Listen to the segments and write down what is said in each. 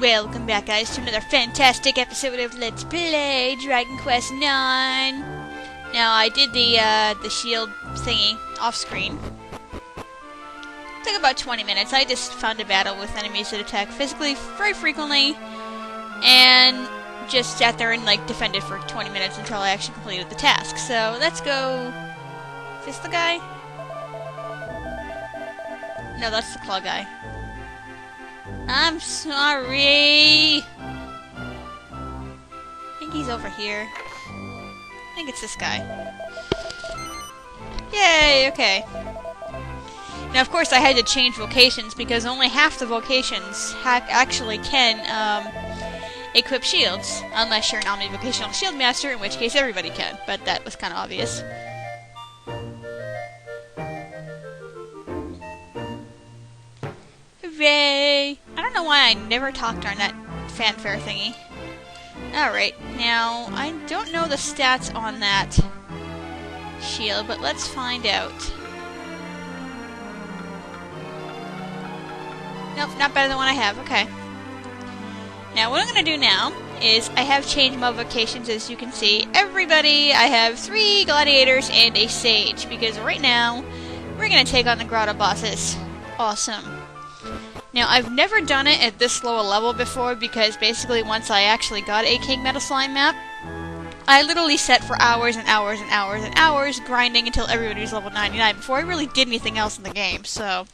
Welcome back, guys, to another fantastic episode of Let's Play Dragon Quest IX. Now, I did the shield thingy off-screen. Took about 20 minutes. I just found a battle with enemies that attack physically very frequently, and just sat there and, like, defended for 20 minutes until I actually completed the task. So, let's go... Is this the guy? No, that's the claw guy. I'm sorry! I think he's over here. I think it's this guy. Yay, okay. Now, of course, I had to change vocations because only half the vocations actually can equip shields. Unless you're an omnivocational shield master, in which case everybody can. But that was kind of obvious. Hooray! I don't know why I never talked during that fanfare thingy. Alright, now, I don't know the stats on that shield, but let's find out. Nope, not better than what I have, okay. Now, what I'm going to do now is I have changed my vocations, as you can see. Everybody, I have 3 gladiators and a sage, because right now, we're going to take on the Grotto bosses. Awesome. Now, I've never done it at this low a level before, because basically once I actually got a King Metal Slime map, I literally sat for hours and hours and hours and hours grinding until everybody was level 99 before I really did anything else in the game, so...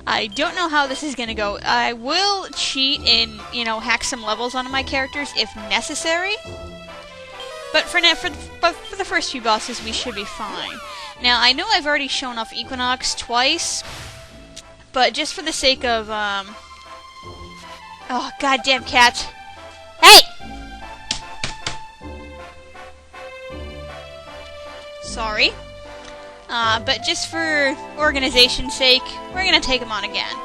I don't know how this is gonna go. I will cheat and, you know, hack some levels onto my characters if necessary, but for the first few bosses we should be fine. Now, I know I've already shown off Equinox twice, but just for the sake of, oh, goddamn cat. Hey! Sorry. But just for organization's sake, we're gonna take them on again.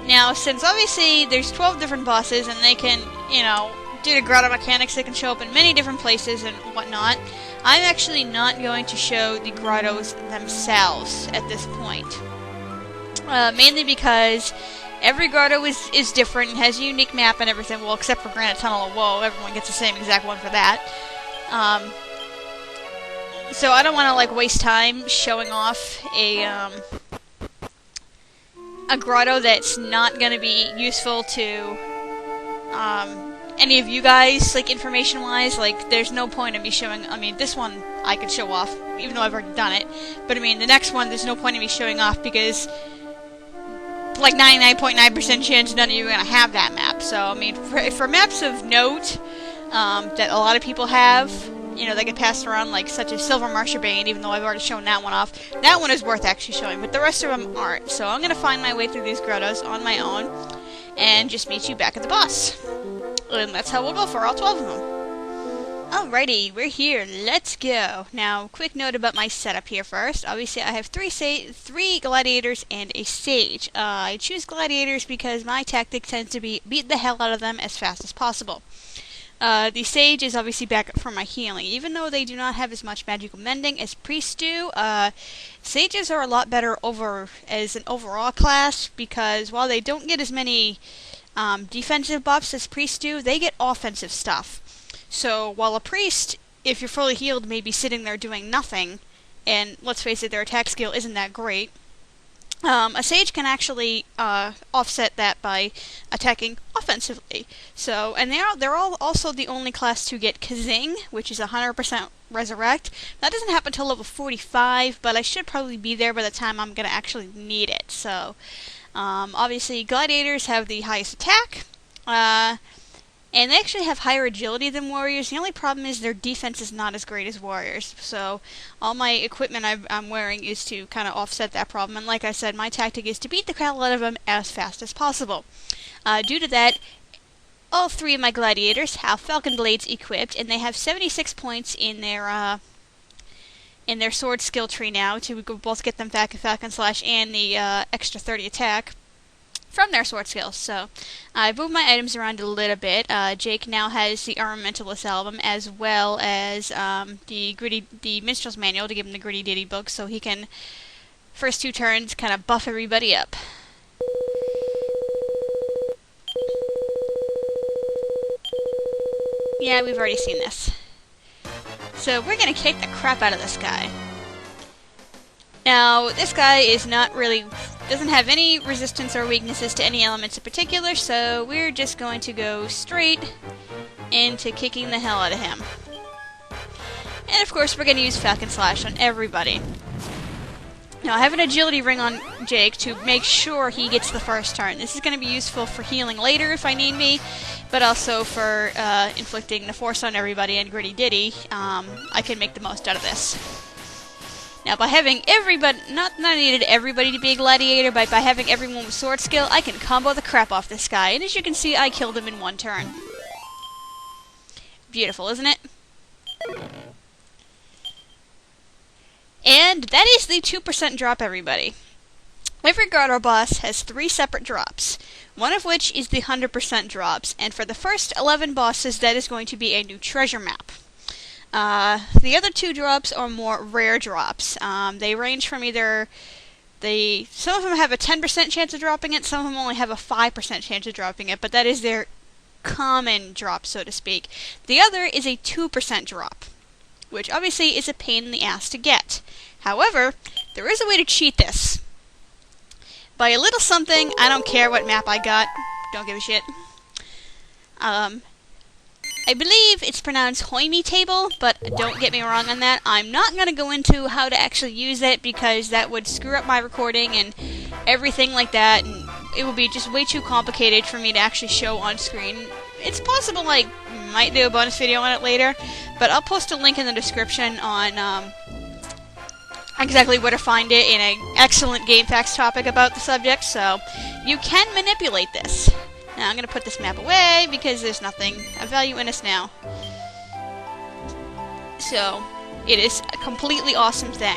Now, since obviously there's 12 different bosses, and they can, you know, due to Grotto mechanics, they can show up in many different places and whatnot, I'm actually not going to show the Grottos themselves at this point. Mainly because every Grotto is different and has a unique map and everything, well, except for Granite Tunnel of Woe, everyone gets the same exact one for that. So I don't want to, like, waste time showing off a Grotto that's not going to be useful to, any of you guys, like, information-wise. Like, there's no point in me showing, I mean, this one I could show off, even though I've already done it, but I mean, the next one, there's no point in me showing off, because like 99.9% chance none of you are going to have that map. So, I mean, for maps of note, that a lot of people have, you know, they get passed around, like, such as Silver Marshbane, even though I've already shown that one off. That one is worth actually showing, but the rest of them aren't. So I'm going to find my way through these Grottos on my own, and just meet you back at the boss. And that's how we'll go for all 12 of them. Alrighty, we're here. Let's go. Now, quick note about my setup here first. Obviously, I have 3 gladiators and a sage. I choose gladiators because my tactic tends to be beat the hell out of them as fast as possible. The sage is obviously backup for my healing. Even though they do not have as much magical mending as priests do, sages are a lot better as an overall class, because while they don't get as many defensive buffs as priests do, they get offensive stuff. So, while a priest, if you're fully healed, may be sitting there doing nothing, and let's face it, their attack skill isn't that great, a sage can actually offset that by attacking offensively. So, and they're all also the only class to get Kazing, which is 100% resurrect. That doesn't happen until level 45, but I should probably be there by the time I'm going to actually need it. So, obviously, gladiators have the highest attack, and they actually have higher agility than warriors. The only problem is their defense is not as great as warriors. So all my equipment I'm wearing is to kind of offset that problem. And like I said, my tactic is to beat the hell out of them as fast as possible. Due to that, all 3 of my gladiators have Falcon Blades equipped, and they have 76 points in their sword skill tree now to both get them Falcon Slash and the extra 30 attack from their sword skills. So I moved my items around a little bit. Jake now has the Armamentalist album, as well as the Minstrel's Manual to give him the Gritty Ditty book, so he can, first 2 turns, kind of buff everybody up. Yeah, we've already seen this. So we're gonna kick the crap out of this guy. Now, this guy is not really... doesn't have any resistance or weaknesses to any elements in particular, so we're just going to go straight into kicking the hell out of him. And of course, we're going to use Falcon Slash on everybody. Now, I have an agility ring on Jake to make sure he gets the first turn. This is going to be useful for healing later if I need me, but also for inflicting the force on everybody and Gritty Ditty. I can make the most out of this. Now, by having everybody, not needed everybody to be a gladiator, but by having everyone with sword skill, I can combo the crap off this guy. And as you can see, I killed him in one turn. Beautiful, isn't it? And that is the 2% drop, everybody. Every Grotto boss has 3 separate drops, one of which is the 100% drops, and for the first 11 bosses, that is going to be a new treasure map. The other 2 drops are more rare drops. They range from either... some of them have a 10% chance of dropping it, some of them only have a 5% chance of dropping it, but that is their common drop, so to speak. The other is a 2% drop, which obviously is a pain in the ass to get. However, there is a way to cheat this. By a little something, I don't care what map I got, don't give a shit. I believe it's pronounced Hoimi Table, but don't get me wrong on that. I'm not going to go into how to actually use it because that would screw up my recording and everything like that, and it would be just way too complicated for me to actually show on screen. It's possible I might do a bonus video on it later, but I'll post a link in the description on exactly where to find it in an excellent game facts topic about the subject, so you can manipulate this. Now I'm going to put this map away because there's nothing of value in us now. So, it is a completely awesome thing.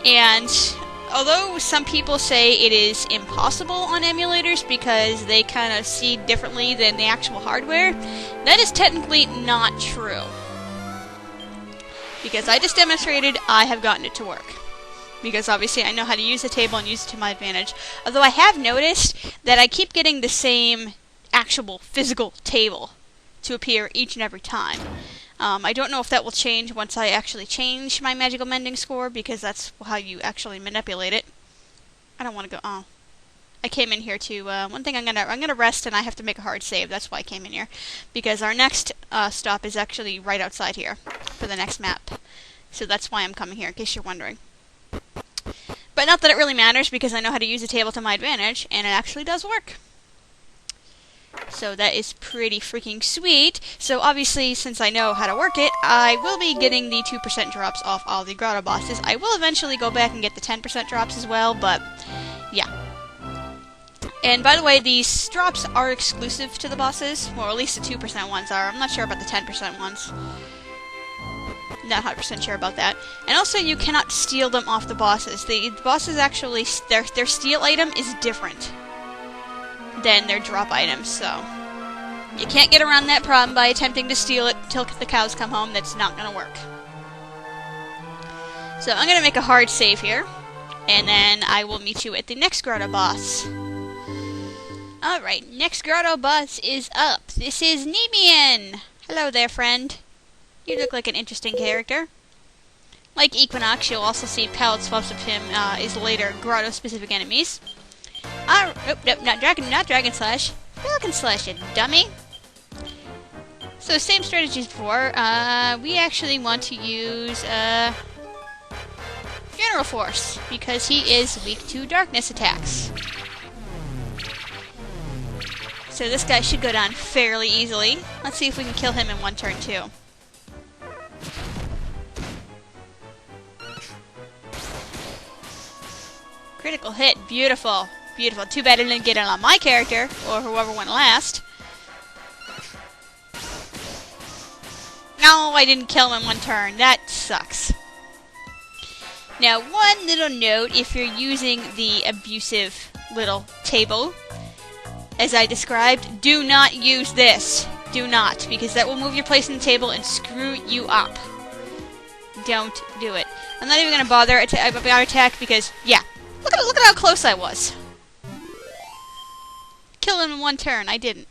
And although some people say it is impossible on emulators because they kind of see differently than the actual hardware, that is technically not true. Because I just demonstrated, I have gotten it to work. Because obviously I know how to use the table and use it to my advantage. Although I have noticed that I keep getting the same actual physical table to appear each and every time. I don't know if that will change once I actually change my magical mending score, because that's how you actually manipulate it. I don't want to go. Oh, I came in here to one thing. I'm gonna rest, and I have to make a hard save. That's why I came in here, because our next stop is actually right outside here for the next map. So that's why I'm coming here, in case you're wondering. But not that it really matters, because I know how to use the table to my advantage, and it actually does work. So that is pretty freaking sweet. So obviously, since I know how to work it, I will be getting the 2% drops off all the Grotto bosses. I will eventually go back and get the 10% drops as well, but yeah. And by the way, these drops are exclusive to the bosses, or at least the 2% ones are. I'm not sure about the 10% ones. Not 100% sure about that. And also, you cannot steal them off the bosses. The bosses actually, their steal item is different than their drop items, so you can't get around that problem by attempting to steal it till the cows come home. That's not going to work. So I'm going to make a hard save here, and then I will meet you at the next Grotto boss. Alright, next Grotto boss is up. This is Neeman! Hello there, friend. You look like an interesting character. Like Equinox, you'll also see palette swaps of him is later Grotto-specific enemies. Nope, not Dragon Slash. Falcon Slash, you dummy. So, same strategy as before. We actually want to use Funeral Force, because he is weak to darkness attacks. So this guy should go down fairly easily. Let's see if we can kill him in one turn, too. Critical hit. Beautiful. Beautiful. Too bad I didn't get it on my character, or whoever went last. No, I didn't kill him in one turn. That sucks. Now, one little note, if you're using the abusive little table, as I described, do not use this. Do not, because that will move your place in the table and screw you up. Don't do it. I'm not even going to bother about attack because, yeah, look at how close I was. Kill him in one turn. I didn't.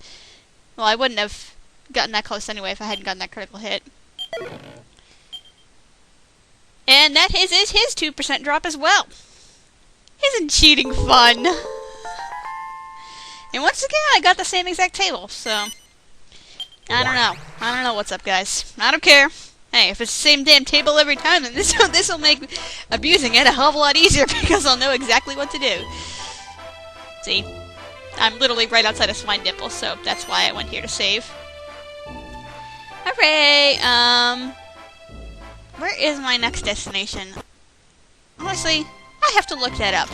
Well, I wouldn't have gotten that close anyway if I hadn't gotten that critical hit. And that is his 2% drop as well. Isn't cheating fun? And once again, I got the same exact table, so... I don't know. I don't know what's up, guys. I don't care. Hey, if it's the same damn table every time, then this will make abusing it a hell of a lot easier because I'll know exactly what to do. See? I'm literally right outside of Swine Nipple, so that's why I went here to save. Hooray! Where is my next destination? Honestly, I have to look that up.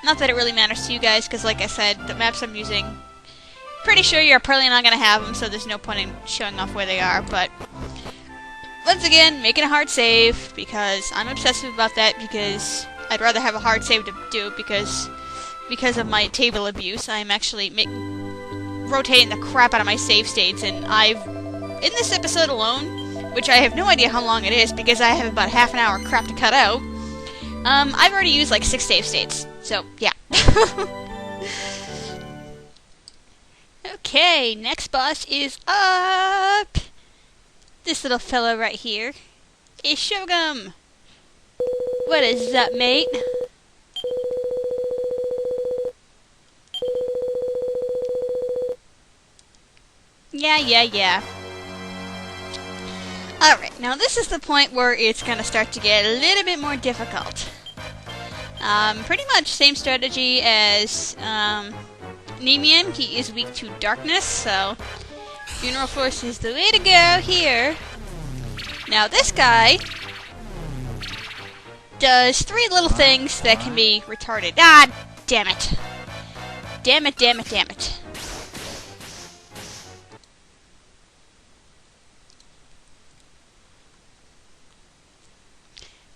Not that it really matters to you guys, because like I said, the maps I'm using, pretty sure you're probably not going to have them, so there's no point in showing off where they are, but once again, making a hard save, because I'm obsessive about that, because I'd rather have a hard save to do, because of my table abuse, I'm actually rotating the crap out of my save states, and in this episode alone, which I have no idea how long it is, because I have about half an hour crap to cut out, I've already used like 6 save states, so yeah. Okay, next boss is up! This little fella right here is Shogum! What is up, mate? Yeah. Alright, now this is the point where it's gonna start to get a little bit more difficult. Pretty much same strategy as Neeman. He is weak to darkness, so Funeral Force is the way to go here. Now this guy does 3 little things that can be retarded. Ah, damn it. Damn it.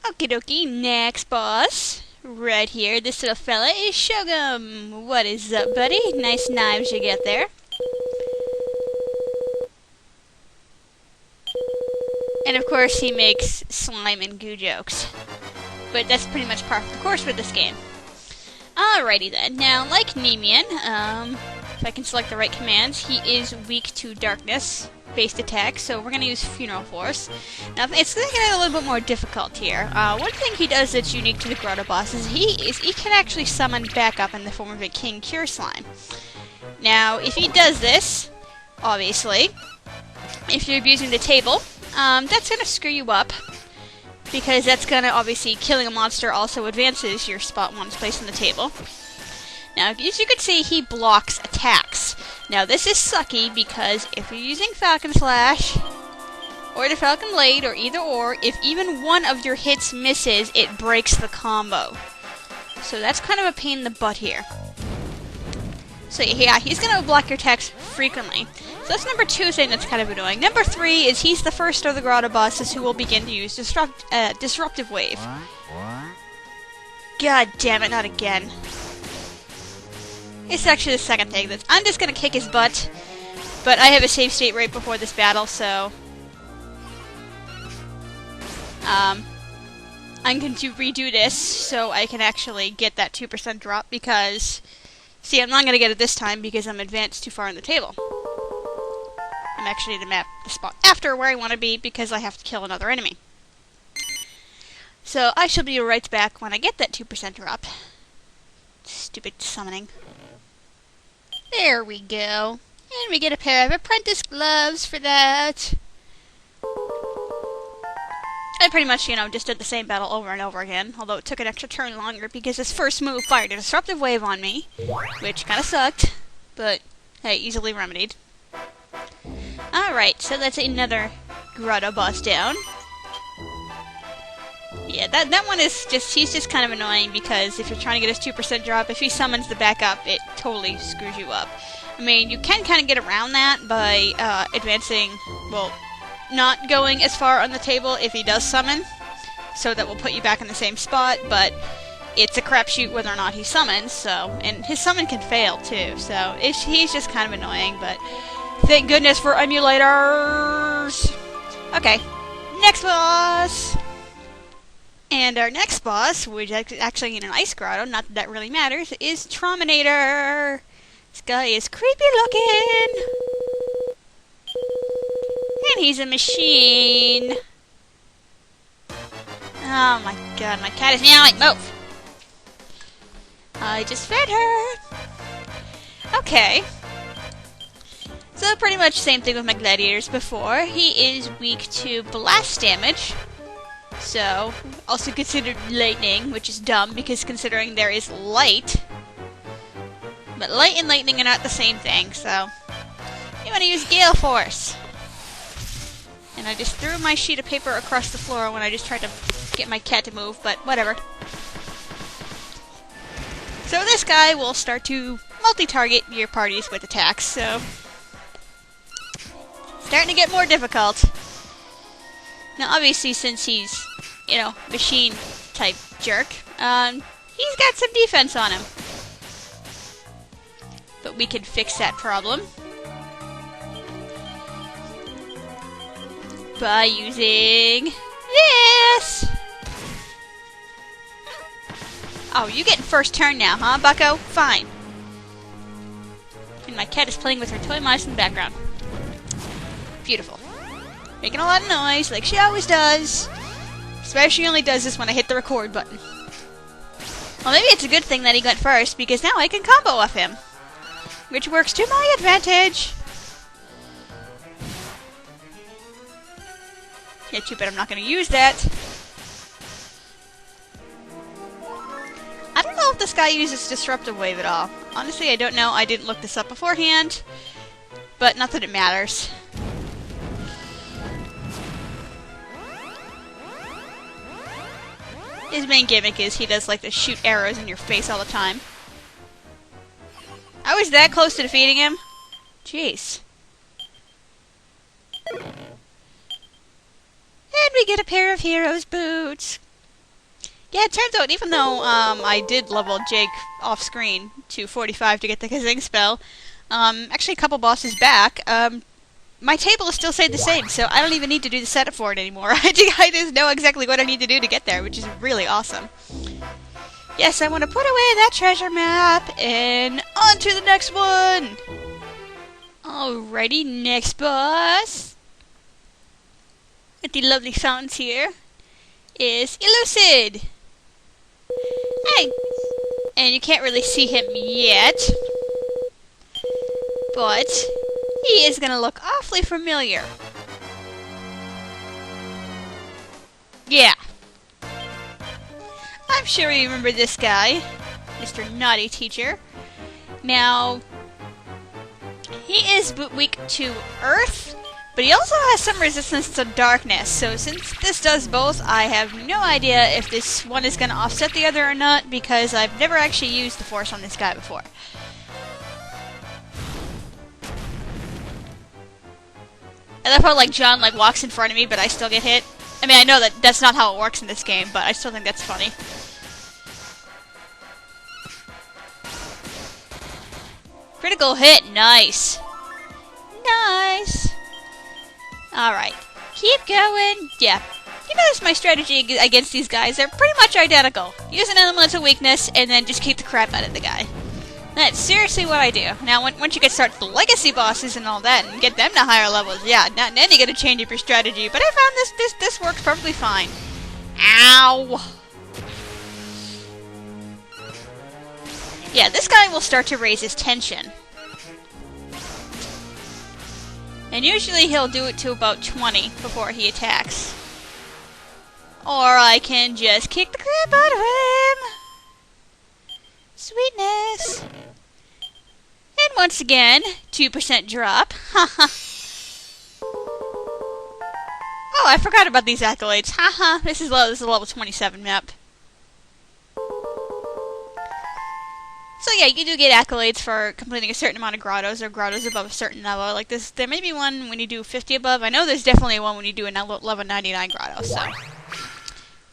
Okie dokie, next boss. Right here, this little fella is Shogum. What is up, buddy? Nice knives you get there. And of course, he makes slime and goo jokes. But that's pretty much par for the course with this game. Alrighty then. Now, like Neeman, if I can select the right commands, he is weak to darkness-based attacks, so we're going to use Funeral Force. Now, it's going to get a little bit more difficult here. One thing he does that's unique to the Grotto boss is he can actually summon backup in the form of a King Cure Slime. Now, if he does this, obviously, if you're abusing the table, that's going to screw you up, because that's going to, obviously, killing a monster also advances your spot 1's place on the table. Now, as you can see, he blocks attacks. Now, this is sucky, because if you're using Falcon Slash, or the Falcon Blade, or either or, if even one of your hits misses, it breaks the combo. So that's kind of a pain in the butt here. So yeah, he's going to block your attacks frequently. So that's number 2 thing that's kind of annoying. Number 3 is he's the first of the Grotto bosses who will begin to use Disruptive Wave. God damn it, not again. It's actually the second thing. I'm just going to kick his butt, but I have a save state right before this battle, so I'm going to redo this so I can actually get that 2% drop, because see, I'm not going to get it this time because I'm advanced too far on the table. I'm actually to map the spot after where I want to be because I have to kill another enemy. So I shall be right back when I get that 2% drop. Stupid summoning. There we go. And we get a pair of apprentice gloves for that. I pretty much, just did the same battle over and over again, although it took an extra turn longer because his first move fired a Disruptive Wave on me, which kind of sucked, but hey, easily remedied. Alright, so that's another Grotto boss down. Yeah, that one is he's just kind of annoying because if you're trying to get his 2% drop, if he summons the backup, it totally screws you up. I mean, you can kind of get around that by advancing, well, not going as far on the table if he does summon, so that will put you back in the same spot, but it's a crapshoot whether or not he summons, so, and his summon can fail too, so he's just kind of annoying, but thank goodness for emulators! Okay, next boss! And our next boss, which is actually in an ice grotto, not that that really matters, is Trauminator! This guy is creepy looking! he's a machine. Oh my god, my cat is meowing. Move! I just fed her. Okay. So pretty much same thing with my gladiators before. He is weak to blast damage. So, also considered lightning, which is dumb because considering there is light. But light and lightning are not the same thing, so you want to use Gale Force. And I just threw my sheet of paper across the floor when I just tried to get my cat to move, but whatever. So this guy will start to multi-target your parties with attacks, so starting to get more difficult. Now obviously since he's, you know, machine type jerk, he's got some defense on him. But we can fix that problem by using this! Oh, you getting first turn now, huh, bucko? Fine. And my cat is playing with her toy mouse in the background. Beautiful. Making a lot of noise, like she always does. Especially she only does this when I hit the record button. Well, maybe it's a good thing that he went first, because now I can combo off him. Which works to my advantage. Yeah, too bad I'm not going to use that. I don't know if this guy uses Disruptive Wave at all. Honestly, I don't know. I didn't look this up beforehand. But not that it matters. His main gimmick is he does like to shoot arrows in your face all the time. I was that close to defeating him? Jeez. And we get a pair of Hero's Boots. Yeah, it turns out even though I did level Jake off screen to 45 to get the Kazing spell, actually a couple bosses back, my table is still stayed the same, so I don't even need to do the setup for it anymore. I just know exactly what I need to do to get there, which is really awesome. Yes, I want to put away that treasure map, and on to the next one! Alrighty, next boss, with the lovely fountains here, is Elusid! Hey! And you can't really see him yet, but he is gonna look awfully familiar. Yeah. I'm sure you remember this guy, Mr. Naughty Teacher. Now, he is weak to Earth, but he also has some resistance to darkness. So since this does both, I have no idea if this one is going to offset the other or not, because I've never actually used the Force on this guy before. I love how like John like walks in front of me, but I still get hit. I mean, I know that that's not how it works in this game, but I still think that's funny. Critical hit, nice. Nice. Alright, keep going. Yeah, you notice my strategy against these guys, they're pretty much identical. Use an elemental weakness, and then just kick the crap out of the guy. That's seriously what I do. Now, once you get started the legacy bosses and all that, and get them to higher levels, yeah, then you gotta change up your strategy. But I found this works perfectly fine. Ow! Yeah, this guy will start to raise his tension. And usually he'll do it to about 20 before he attacks. Or I can just kick the crap out of him! Sweetness! And once again, 2% drop. Haha. Oh, I forgot about these accolades. Haha, this is a level 27 map. So yeah, you do get accolades for completing a certain amount of grottos, or grottos above a certain level. Like this, there may be one when you do 50 above. I know there's definitely one when you do a level 99 grotto, so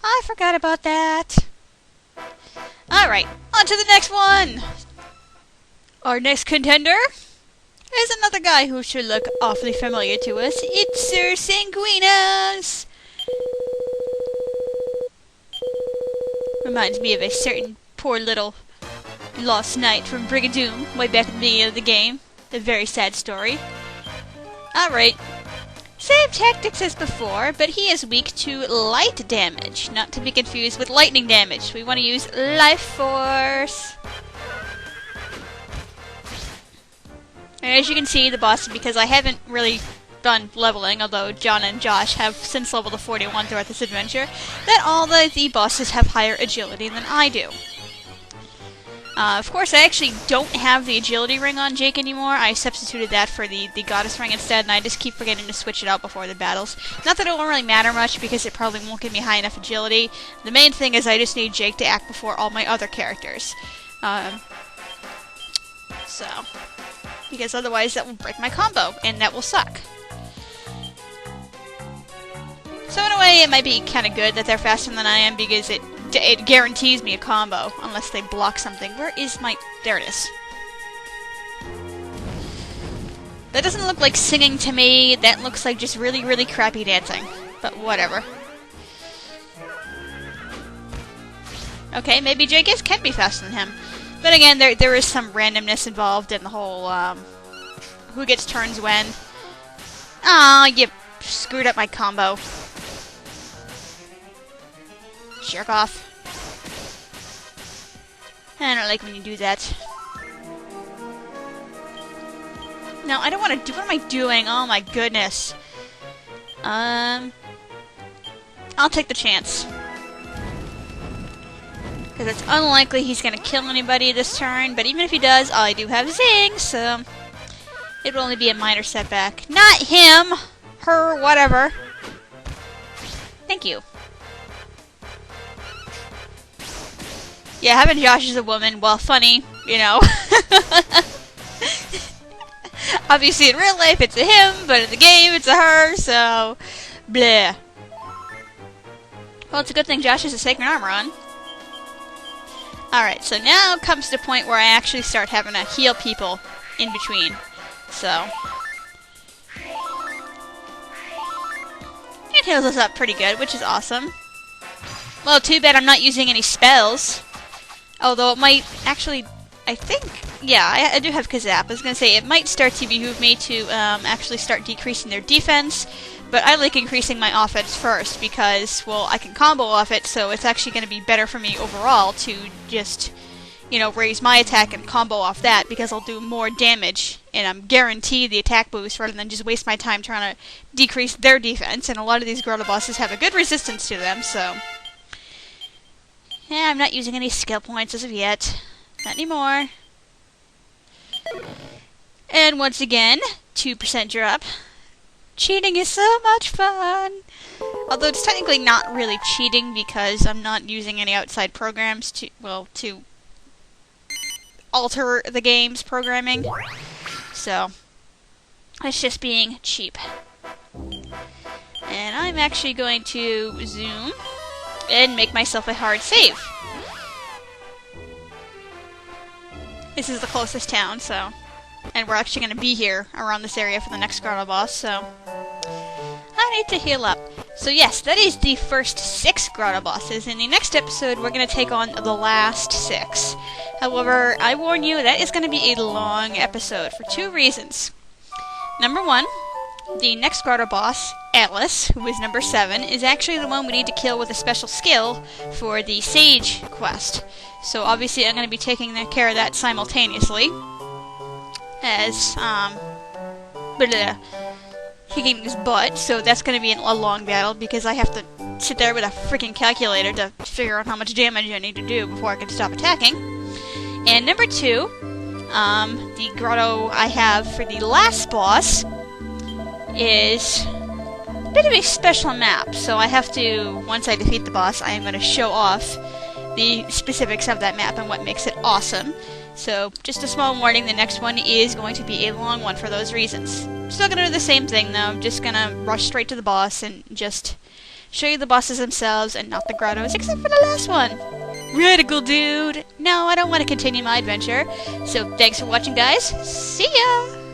I forgot about that. Alright, on to the next one! Our next contender is another guy who should look awfully familiar to us. It's Sir Sanguinus! Reminds me of a certain poor little lost knight from Brigadoon way back at the beginning of the game. A very sad story. Alright, Same tactics as before, but he is weak to light damage, not to be confused with lightning damage. We want to use life force. And as you can see, the boss, because I haven't really done leveling, although John and Josh have since leveled to 41 throughout this adventure, that all the bosses have higher agility than I do. Of course, I actually don't have the agility ring on Jake anymore. I substituted that for the goddess ring instead, and I just keep forgetting to switch it out before the battles. Not that it won't really matter much, because it probably won't give me high enough agility. The main thing is I just need Jake to act before all my other characters. Because otherwise that will break my combo, and that will suck. So in a way, it might be kind of good that they're faster than I am, because it guarantees me a combo, unless they block something. Where is my... There it is. That doesn't look like singing to me. That looks like just really, really crappy dancing. But whatever. Okay, maybe Jake can be faster than him. But again, there is some randomness involved in the whole, who gets turns when. Aw, you screwed up my combo. Jerk off. I don't like when you do that. No, I don't want to do... What am I doing? Oh my goodness. I'll take the chance. Because it's unlikely he's going to kill anybody this turn, but even if he does, I do have Zing, so... It will only be a minor setback. Not him! Her, whatever. Thank you. Yeah, having Josh as a woman, well, funny, you know. Obviously, in real life, it's a him, but in the game, it's a her, so... Bleh. Well, it's a good thing Josh has a sacred armor on. Alright, so now comes the point where I actually start having to heal people in between. So... It heals us up pretty good, which is awesome. Well, too bad I'm not using any spells. Although it might actually, I think, yeah, I do have Kazap. I was going to say, it might start to behoove me to actually start decreasing their defense, but I like increasing my offense first because, well, I can combo off it, so it's actually going to be better for me overall to just, you know, raise my attack and combo off that because I'll do more damage, and I'm guaranteed the attack boost rather than just waste my time trying to decrease their defense, and a lot of these Grotto bosses have a good resistance to them, so... Yeah, I'm not using any skill points as of yet. Not anymore. And once again, 2% drop. Cheating is so much fun! Although it's technically not really cheating because I'm not using any outside programs to, well, to alter the game's programming. So, it's just being cheap. And I'm actually going to zoom and make myself a hard save. This is the closest town, so... And we're actually going to be here, around this area, for the next Grotto boss, so... I need to heal up. So yes, that is the first 6 Grotto bosses. In the next episode, we're going to take on the last 6. However, I warn you, that is going to be a long episode, for 2 reasons. Number 1, the next Grotto boss, Atlas, who is number 7, is actually the one we need to kill with a special skill for the Sage quest. So obviously I'm going to be taking care of that simultaneously. As, kicking his butt, so that's going to be a long battle because I have to sit there with a freaking calculator to figure out how much damage I need to do before I can stop attacking. And number 2, the Grotto I have for the last boss is a bit of a special map, so I have to, once I defeat the boss, I am going to show off the specifics of that map and what makes it awesome. So, just a small warning, the next one is going to be a long one for those reasons. Still gonna do the same thing though, I'm just gonna rush straight to the boss and just show you the bosses themselves and not the grottos, except for the last one! Radical dude! No, I don't want to continue my adventure. So, thanks for watching guys, see ya!